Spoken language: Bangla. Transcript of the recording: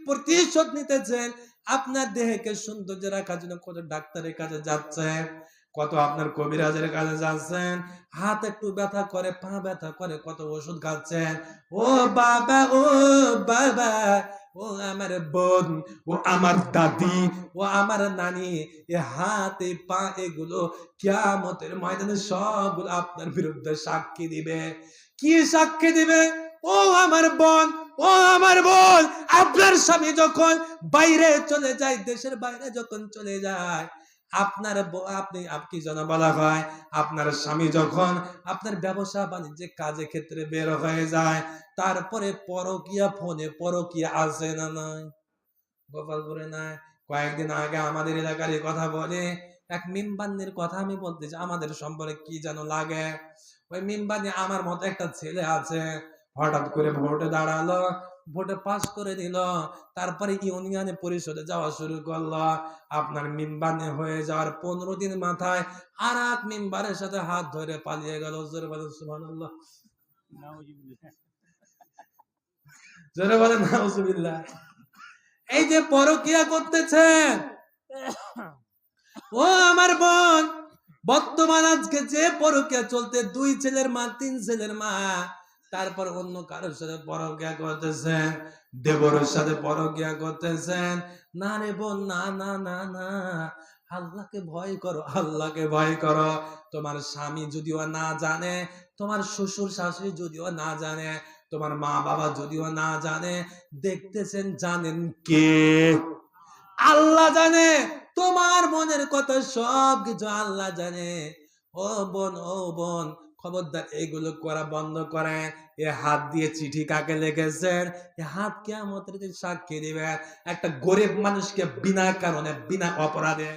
প্রতিশোধ নিতেছেন। আপনার দেহকে সৌন্দর্য রাখার জন্য কত ডাক্তারের কাছে যাচ্ছেন, কত আপনার কবিরাজের কাছে যাচ্ছেন, হাত একটু ব্যথা করে, পা ব্যথা করে, কত ওষুধ খাচ্ছেন। ও বাবা, ও বাবা, ও আমার বোন, ও আমার দাদি, ও আমার নানি, এ হাত এ পা এগুলো কিয়ামতের ময়দানে সবগুলো আপনার বিরুদ্ধে সাক্ষী দিবে। কি সাক্ষী দিবে? ও আমার বোন, ও আমার বোন, আপনার স্বামী যখন বাইরে চলে যায়, দেশের বাইরে যখন চলে যায়, আপনার আপনি যেন বলা হয়, আপনার স্বামী যখন আপনার ব্যবসা বাণিজ্যে কাজে ক্ষেত্রে বের হয়ে যায়, তারপরে পরকিয়া, ফোনে পরকিয়া আছে না নাই? গোপালপুরে নাই? কয়েকদিন আগে আমাদের এলাকার কথা বলে, এক মিমবান্নির কথা আমি বলতেছি, আমাদের সম্পর্কে কি যেন লাগে। ওই মিমবান্নি আমার মতো একটা ছেলে আছে, হঠাৎ করে ভোটে দাঁড়ালো, ভোটে পাস করে দিল, তারপরে ইউনিয়নে পরিষদে যাওয়া শুরু করলো। আপনার মিমবান্নি হয়ে যাওয়ার 15 দিন মাথায় আর এক মিম্বারের সাথে হাত ধরে পালিয়ে গেল। জোরে বলেন সুবহানাল্লাহ, জোরে বলেন নাউজুবিল্লাহ। এই যে পরকিয়া করতেছেন, ও আমার বোন, বর্তমান আজকে যে পরকিয়া চলতে, 2 ছেলের মা, 3 ছেলের মা, তারপর অন্য কারোর সাথে পরকিয়া করতেছেন, দেবরের সাথে পরকিয়া করতেছেন। না রে বোন, না না না না, আল্লাহকে ভয় করো, আল্লাহকে ভয় করো। তোমার স্বামী যদিও না জানে, তোমার শ্বশুর শাশুড়ি যদিও না জানে, তোমার মা বাবা যদিও না জানে, দেখতেছেন জানেন কে? আল্লাহ জানে। তোমার মনের কথা সব কিছু আল্লাহ জানে। ও বোন, ও বোন, খবরদার এগুলো করা বন্ধ করেন। এ হাত দিয়ে চিঠি কাকে লিখেছেন? এ হাত কিয়ামতের দিন সাক্ষী দিবে। একটা গরিব মানুষকে বিনা কারণে, বিনা অপরাধে